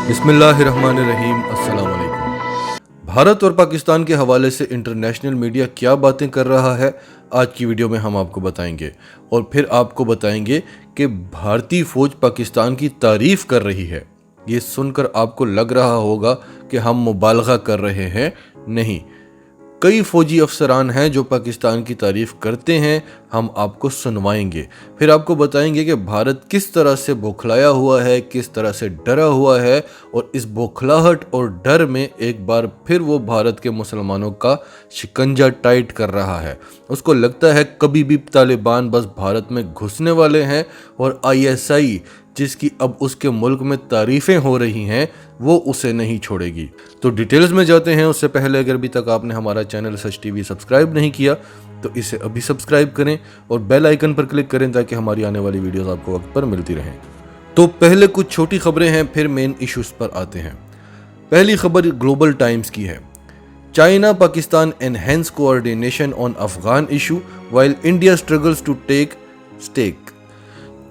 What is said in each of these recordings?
बिस्मिल्लाहिर्रहमानिर्रहीम। अस्सलाम वालेकुम। भारत और पाकिस्तान के हवाले से इंटरनेशनल मीडिया क्या बातें कर रहा है, आज की वीडियो में हम आपको बताएंगे और फिर आपको बताएंगे कि भारतीय फ़ौज पाकिस्तान की तारीफ़ कर रही है। ये सुनकर आपको लग रहा होगा कि हम मुबालगा कर रहे हैं, नहीं। कई फ़ौजी अफसरान हैं जो पाकिस्तान की तारीफ़ करते हैं, हम आपको सुनवाएंगे। फिर आपको बताएंगे कि भारत किस तरह से बौखलाया हुआ है, किस तरह से डरा हुआ है और इस बौखलाहट और डर में एक बार फिर वो भारत के मुसलमानों का शिकंजा टाइट कर रहा है। उसको लगता है कभी भी तालिबान बस भारत में घुसने वाले हैं और ISI जिसकी अब उसके मुल्क में तारीफ़ें हो रही हैं वो उसे नहीं छोड़ेगी। तो डिटेल्स में जाते हैं। उससे पहले अगर अभी तक आपने हमारा चैनल सच टीवी सब्सक्राइब नहीं किया तो इसे अभी सब्सक्राइब करें और बेल आइकन पर क्लिक करें ताकि हमारी आने वाली वीडियोस आपको वक्त पर मिलती रहें। तो पहले कुछ छोटी खबरें हैं, फिर मेन इश्यूज पर आते हैं। पहली खबर ग्लोबल टाइम्स की है। China Pakistan enhance coordination on Afghan issue while India struggles to take stake.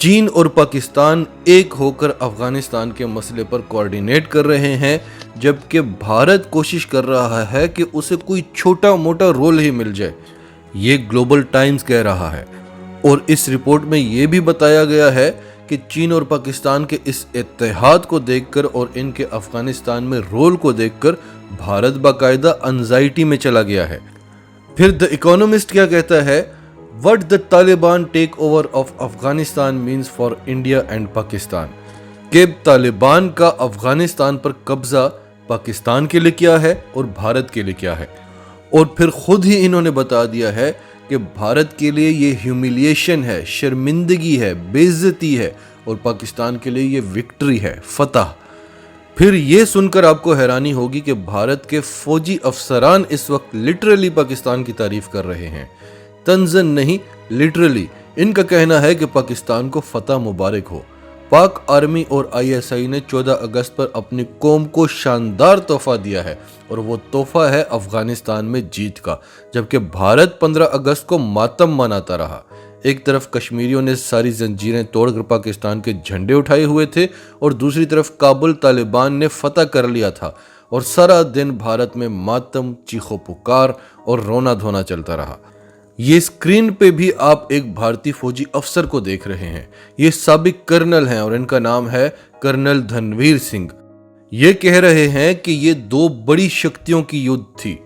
चीन और पाकिस्तान एक होकर अफगानिस्तान के मसले पर कोऑर्डिनेट कर रहे हैं, जबकि भारत कोशिश कर रहा है कि उसे कोई छोटा मोटा रोल ही मिल जाए। ये ग्लोबल टाइम्स कह रहा है और इस रिपोर्ट में ये भी बताया गया है कि चीन और पाकिस्तान के इस इत्तेहाद को देखकर और इनके अफगानिस्तान में रोल को देखकर भारत बाकायदा एंजाइटी में चला गया है। फिर द इकोनॉमिस्ट क्या कहता है, What the Taliban takeover of Afghanistan means for India and Pakistan। कि तालिबान का अफगानिस्तान पर कब्जा पाकिस्तान के लिए क्या है और भारत के लिए क्या है। और फिर खुद ही इन्होंने बता दिया है कि भारत के लिए ये ह्यूमिलिएशन है, शर्मिंदगी है, बेइज्जती है और पाकिस्तान के लिए ये विक्ट्री है, फतह। फिर ये सुनकर आपको हैरानी होगी कि भारत के फौजी अफसरान इस वक्त लिटरली पाकिस्तान की तारीफ कर रहे हैं, तंजन नहीं, लिटरली। इनका कहना है कि पाकिस्तान को फतह मुबारक हो। पाक आर्मी और ISI ने 14 अगस्त पर अपनी कौम को शानदार तोहफा दिया है और वो तोहफा है अफगानिस्तान में जीत का, जबकि भारत 15 अगस्त को मातम मनाता रहा। एक तरफ कश्मीरियों ने सारी जंजीरें तोड़कर पाकिस्तान के झंडे उठाए हुए थे और दूसरी तरफ काबुल तालिबान ने फतह कर लिया था और सारा दिन भारत में मातम, चीखो पुकार और रोना धोना चलता रहा। ये स्क्रीन पे भी आप एक भारतीय फौजी अफसर को देख रहे हैं। ये साबिक कर्नल हैं और इनका नाम है कर्नल धनवीर सिंह। ये कह रहे हैं कि ये दो बड़ी शक्तियों की युद्ध थी,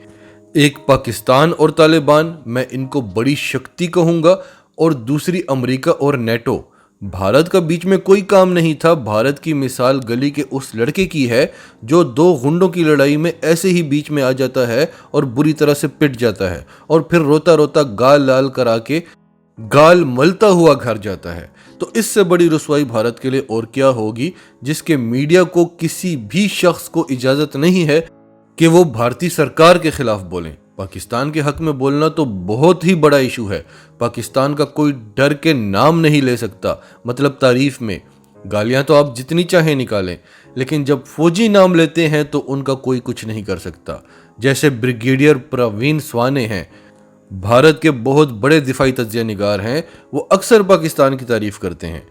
एक पाकिस्तान और तालिबान, मैं इनको बड़ी शक्ति कहूंगा, और दूसरी अमेरिका और नेटो। भारत का बीच में कोई काम नहीं था। भारत की मिसाल गली के उस लड़के की है जो दो गुंडों की लड़ाई में ऐसे ही बीच में आ जाता है और बुरी तरह से पिट जाता है और फिर रोता रोता गाल लाल करा के गाल मलता हुआ घर जाता है। तो इससे बड़ी रुसवाई भारत के लिए और क्या होगी, जिसके मीडिया को किसी भी शख्स को इजाजत नहीं है कि वो भारतीय सरकार के खिलाफ बोलें। पाकिस्तान के हक में बोलना तो बहुत ही बड़ा इशू है। पाकिस्तान का कोई डर के नाम नहीं ले सकता, मतलब तारीफ में गालियां तो आप जितनी चाहें निकालें, लेकिन जब फौजी नाम लेते हैं तो उनका कोई कुछ नहीं कर सकता। जैसे ब्रिगेडियर प्रवीण स्वाने हैं, भारत के बहुत बड़े दिफाई तज्जिया निगार हैं, वो अक्सर पाकिस्तान की तारीफ करते हैं।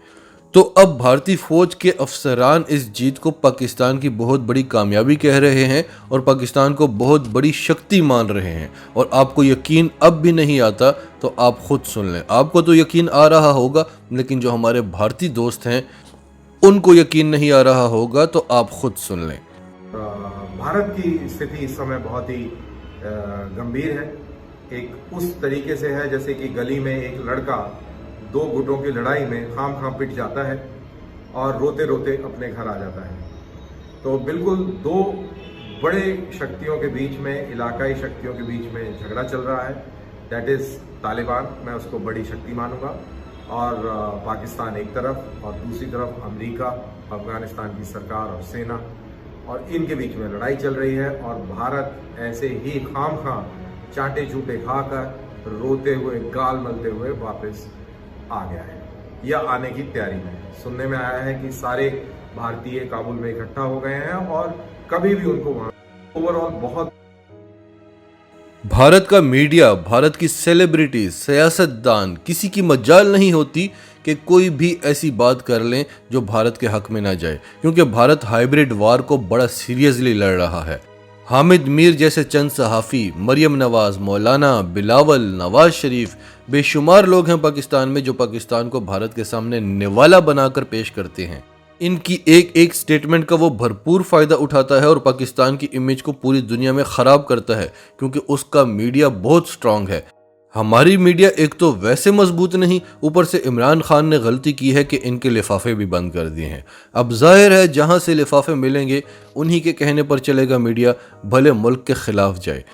तो अब भारतीय फौज के अफसरान इस जीत को पाकिस्तान की बहुत बड़ी कामयाबी कह रहे हैं और पाकिस्तान को बहुत बड़ी शक्ति मान रहे हैं। और आपको यकीन अब भी नहीं आता तो आप खुद सुन लें। आपको तो यकीन आ रहा होगा, लेकिन जो हमारे भारतीय दोस्त हैं उनको यकीन नहीं आ रहा होगा, तो आप खुद सुन लें। भारत की स्थिति इस समय बहुत ही गंभीर है। एक उस तरीके से है जैसे कि गली में एक लड़का दो गुटों की लड़ाई में खाम पिट जाता है और रोते रोते अपने घर आ जाता है। तो बिल्कुल दो बड़े शक्तियों के बीच में, इलाकाई शक्तियों के बीच में झगड़ा चल रहा है। दैट इज़ तालिबान, मैं उसको बड़ी शक्ति मानूंगा, और पाकिस्तान एक तरफ और दूसरी तरफ अमेरिका, अफगानिस्तान की सरकार और सेना, और इनके बीच में लड़ाई चल रही है। और भारत ऐसे ही खाम चाटे चूटे खाकर रोते हुए, गाल मलते हुए वापस आ गया है या आने की तैयारी में। सुनने में आया है कि सारे भारतीय काबुल में इकट्ठा हो गए हैं और कभी भी उनको वहां ओवरऑल बहुत भारत का मीडिया, भारत की सेलिब्रिटीज, सियासतदान, किसी की मजाल नहीं होती कि कोई भी ऐसी बात कर लें जो भारत के हक में ना जाए, क्योंकि भारत हाइब्रिड वार को बड़ा सीरियसली लड़ रहा है। हामिद मीर जैसे चंद सहाफ़ी, मरियम नवाज, मौलाना, बिलावल, नवाज शरीफ, बेशुमार लोग हैं पाकिस्तान में जो पाकिस्तान को भारत के सामने निवाला बनाकर पेश करते हैं। इनकी एक एक स्टेटमेंट का वो भरपूर फ़ायदा उठाता है और पाकिस्तान की इमेज को पूरी दुनिया में ख़राब करता है, क्योंकि उसका मीडिया बहुत स्ट्रांग है। हमारी मीडिया एक तो वैसे मजबूत नहीं, ऊपर से इमरान खान ने गलती की है कि इनके लिफाफे भी बंद कर दिए हैं। अब जाहिर है जहां से लिफाफे मिलेंगे उन्हीं के कहने पर चलेगा मीडिया, भले मुल्क के खिलाफ जाए।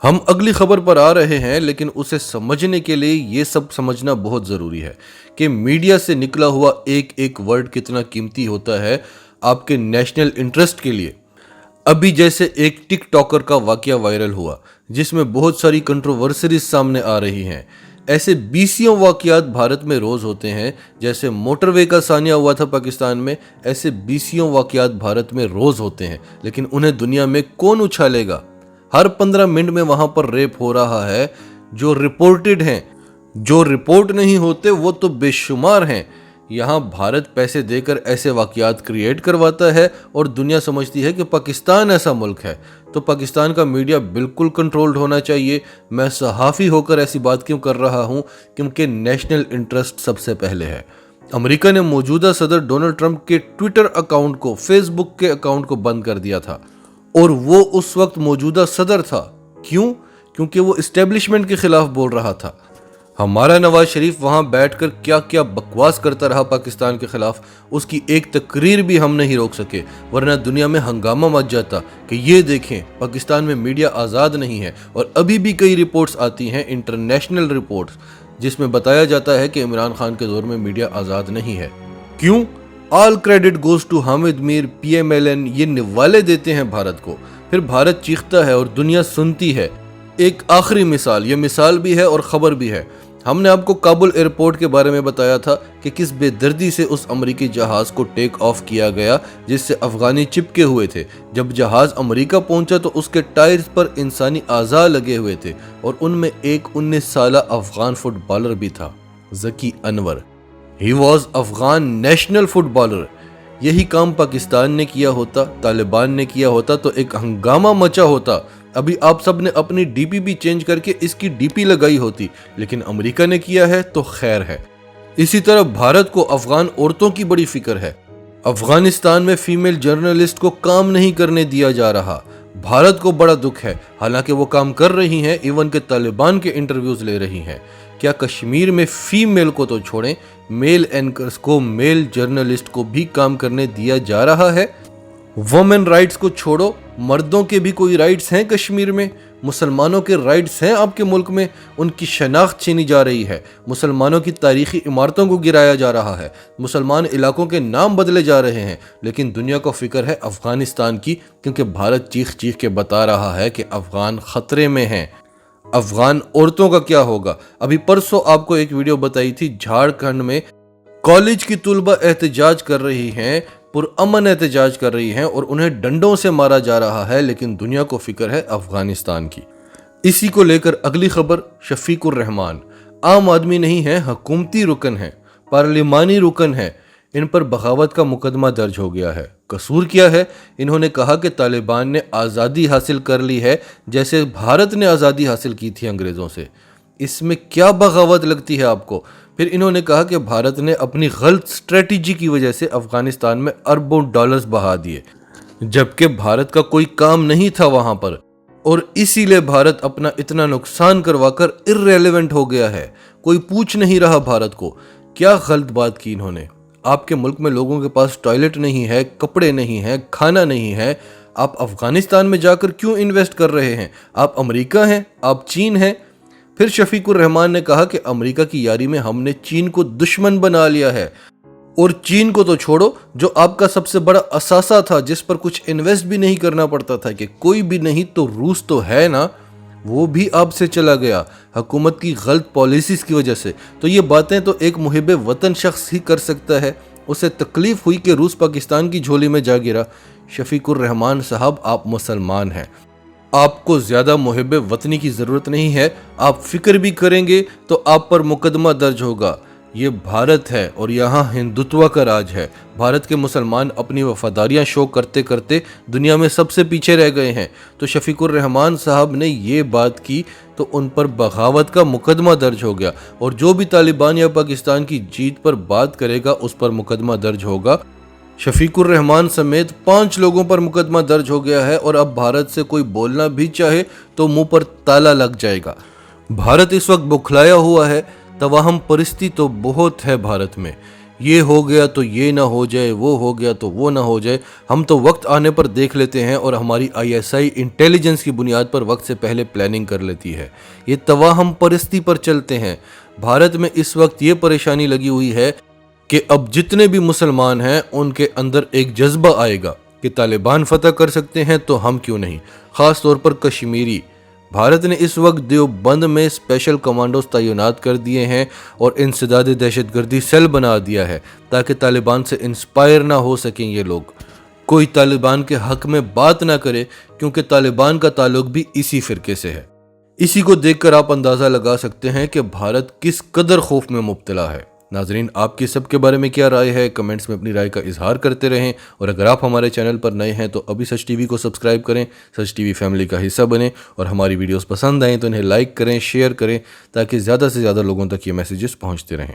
हम अगली खबर पर आ रहे हैं, लेकिन उसे समझने के लिए ये सब समझना बहुत ज़रूरी है कि मीडिया से निकला हुआ एक एक वर्ड कितना कीमती होता है आपके नेशनल इंटरेस्ट के लिए। अभी जैसे एक टिक टॉकर का वाकया वायरल हुआ जिसमें बहुत सारी कंट्रोवर्सीज सामने आ रही हैं, ऐसे बीसियों वाकयात भारत में रोज़ होते हैं। जैसे मोटरवे का सानिया हुआ था पाकिस्तान में, ऐसे बीसियों वाकयात भारत में रोज़ होते हैं, लेकिन उन्हें दुनिया में कौन उछालेगा। हर 15 मिनट में वहाँ पर रेप हो रहा है जो रिपोर्टेड हैं, जो रिपोर्ट नहीं होते वो तो बेशुमार हैं। यहाँ भारत पैसे देकर ऐसे वाकयात क्रिएट करवाता है और दुनिया समझती है कि पाकिस्तान ऐसा मुल्क है, तो पाकिस्तान का मीडिया बिल्कुल कंट्रोल्ड होना चाहिए। मैं सहाफ़ी होकर ऐसी बात क्यों कर रहा हूँ, क्योंकि नेशनल इंटरेस्ट सबसे पहले है। अमेरिका ने मौजूदा सदर डोनाल्ड ट्रंप के ट्विटर अकाउंट को, फेसबुक के अकाउंट को बंद कर दिया था, और वो उस वक्त मौजूदा सदर था। क्यों? क्योंकि वो इस्टेब्लिशमेंट के खिलाफ बोल रहा था। हमारा नवाज शरीफ वहाँ बैठकर क्या क्या बकवास करता रहा पाकिस्तान के खिलाफ, उसकी एक तकरीर भी हम नहीं रोक सके, वरना दुनिया में हंगामा मच जाता कि ये देखें पाकिस्तान में मीडिया आज़ाद नहीं है। और अभी भी कई रिपोर्ट्स आती हैं, इंटरनेशनल रिपोर्ट्स, जिसमें बताया जाता है कि इमरान खान के दौर में मीडिया आज़ाद नहीं है। क्यों? All credit goes to Hamid Mir, PMLN, ये निवाले देते हैं भारत को, फिर भारत चीखता है और दुनिया सुनती है। एक आखिरी मिसाल, ये मिसाल भी है और ख़बर भी है। हमने आपको काबुल एयरपोर्ट के बारे में बताया था कि किस बेदर्दी से उस अमरीकी जहाज़ को टेक ऑफ किया गया जिससे अफ़गानी चिपके हुए थे। जब जहाज़ अमरीका पहुंचा तो उसके टायर्स पर इंसानी आज़ा लगे हुए थे और उनमें एक 19 साला अफ़गान फुटबॉलर भी था, Zaki Anwar. He was Afghan national footballer. यही काम पाकिस्तान ने किया होता, तालिबान ने किया होता तो एक हंगामा मचा होता। अभी आप सब ने अपनी DP भी चेंज करके इसकी DP लगाई होती, लेकिन अमेरिका ने किया है तो खैर है। इसी तरह भारत को अफ़गान औरतों की बड़ी फिक्र है। अफ़गानिस्तान में फीमेल जर्नलिस्ट को काम नहीं करने दिया जा रहा, भारत को बड़ा दुख है। हालांकि वो काम कर रही हैं, इवन के तालिबान के इंटरव्यूज़ ले रही हैं। क्या कश्मीर में फीमेल को तो छोड़ें, मेल एंकर्स को, मेल जर्नलिस्ट को भी काम करने दिया जा रहा है? वुमेन राइट्स को छोड़ो, मर्दों के भी कोई राइट्स हैं कश्मीर में? मुसलमानों के राइट्स हैं आपके मुल्क में? उनकी शनाख्त छीनी जा रही है, मुसलमानों की तारीखी इमारतों को गिराया जा रहा है, मुसलमान इलाकों के नाम बदले जा रहे हैं। लेकिन दुनिया को फिक्र है अफ़गानिस्तान की, क्योंकि भारत चीख चीख के बता रहा है कि अफ़गान ख़तरे में हैं। अफ़गान औरतों का क्या होगा? अभी परसों आपको एक वीडियो बताई थी, झारखंड में कॉलेज की तुलबा एहतजाज कर रही हैं, पुरअमन एहतजाज कर रही हैं और उन्हें डंडों से मारा जा रहा है, लेकिन दुनिया को फिक्र है अफ़गानिस्तान की। इसी को लेकर अगली खबर, शफीकुर रहमान आम आदमी नहीं है, हुकूमती रुकन है, पार्लिमानी रुकन है। इन पर बगावत का मुकदमा दर्ज हो गया है। कसूर क्या है? इन्होंने कहा कि तालिबान ने आज़ादी हासिल कर ली है जैसे भारत ने आज़ादी हासिल की थी अंग्रेज़ों से। इसमें क्या बगावत लगती है आपको? फिर इन्होंने कहा कि भारत ने अपनी गलत स्ट्रेटजी की वजह से अफ़गानिस्तान में अरबों डॉलर्स बहा दिए, जबकि भारत का कोई काम नहीं था वहाँ पर, और इसीलिए भारत अपना इतना नुकसान करवाकर इर्रेलेवेंट हो गया है। कोई पूछ नहीं रहा भारत को। क्या गलत बात की इन्होंने? आपके मुल्क में लोगों के पास टॉयलेट नहीं है, कपड़े नहीं है, खाना नहीं है, आप अफ़गानिस्तान में जाकर क्यों इन्वेस्ट कर रहे हैं? आप अमेरिका हैं, आप चीन हैं। फिर शफीकुर रहमान ने कहा कि अमेरिका की यारी में हमने चीन को दुश्मन बना लिया है, और चीन को तो छोड़ो, जो आपका सबसे बड़ा असासा था, जिस पर कुछ इन्वेस्ट भी नहीं करना पड़ता था कि कोई भी नहीं तो रूस तो है ना, वो भी आपसे चला गया हुकूमत की गलत पॉलिसीज़ की वजह से। तो ये बातें तो एक मुहिब वतन शख्स ही कर सकता है। उसे तकलीफ़ हुई कि रूस पाकिस्तान की झोली में जा गिरा। शफीकुर रहमान साहब, आप मुसलमान हैं, آپ کو زیادہ محب وطنی کی ضرورت نہیں ہے، آپ فکر بھی کریں گے تو آپ پر مقدمہ درج ہوگا۔ یہ بھارت ہے اور یہاں ہندوتوا کا راج ہے۔ بھارت کے مسلمان اپنی وفاداریاں شو کرتے کرتے دنیا میں سب سے پیچھے رہ گئے ہیں، تو شفیق الرحمان صاحب نے یہ بات کی تو ان پر بغاوت کا مقدمہ درج ہو گیا، اور جو بھی طالبان یا پاکستان کی جیت پر بات کرے گا اس پر مقدمہ درج ہوگا۔ شفیق الرحمان سمیت 5 لوگوں پر مقدمہ درج ہو گیا ہے، اور اب بھارت سے کوئی بولنا بھی چاہے تو منہ پر تالا لگ جائے گا۔ بھارت اس وقت بکھلایا ہوا ہے، توہم پرستی تو بہت ہے بھارت میں۔ یہ ہو گیا تو یہ نہ ہو جائے، وہ ہو گیا تو وہ نہ ہو جائے، ہم تو وقت آنے پر دیکھ لیتے ہیں، اور ہماری ISI انٹیلیجنس کی بنیاد پر وقت سے پہلے پلاننگ کر لیتی ہے۔ یہ توہم پرستی پر چلتے ہیں۔ بھارت میں اس وقت یہ پریشانی لگی ہوئی ہے کہ اب جتنے بھی مسلمان ہیں ان کے اندر ایک جذبہ آئے گا کہ طالبان فتح کر سکتے ہیں تو ہم کیوں نہیں، خاص طور پر کشمیری۔ بھارت نے اس وقت دیوبند میں اسپیشل کمانڈوز تعینات کر دیے ہیں اور انسداد دہشت گردی سیل بنا دیا ہے تاکہ طالبان سے انسپائر نہ ہو سکیں یہ لوگ، کوئی طالبان کے حق میں بات نہ کرے، کیونکہ طالبان کا تعلق بھی اسی فرقے سے ہے۔ اسی کو دیکھ کر آپ اندازہ لگا سکتے ہیں کہ بھارت کس قدر خوف میں مبتلا ہے۔ ناظرین، آپ کی سب کے بارے میں کیا رائے ہے؟ کمنٹس میں اپنی رائے کا اظہار کرتے رہیں، اور اگر آپ ہمارے چینل پر نئے ہیں تو ابھی سچ ٹی وی کو سبسکرائب کریں، سچ ٹی وی فیملی کا حصہ بنیں، اور ہماری ویڈیوز پسند آئیں تو انہیں لائک کریں، شیئر کریں، تاکہ زیادہ سے زیادہ لوگوں تک یہ میسیجز پہنچتے رہیں۔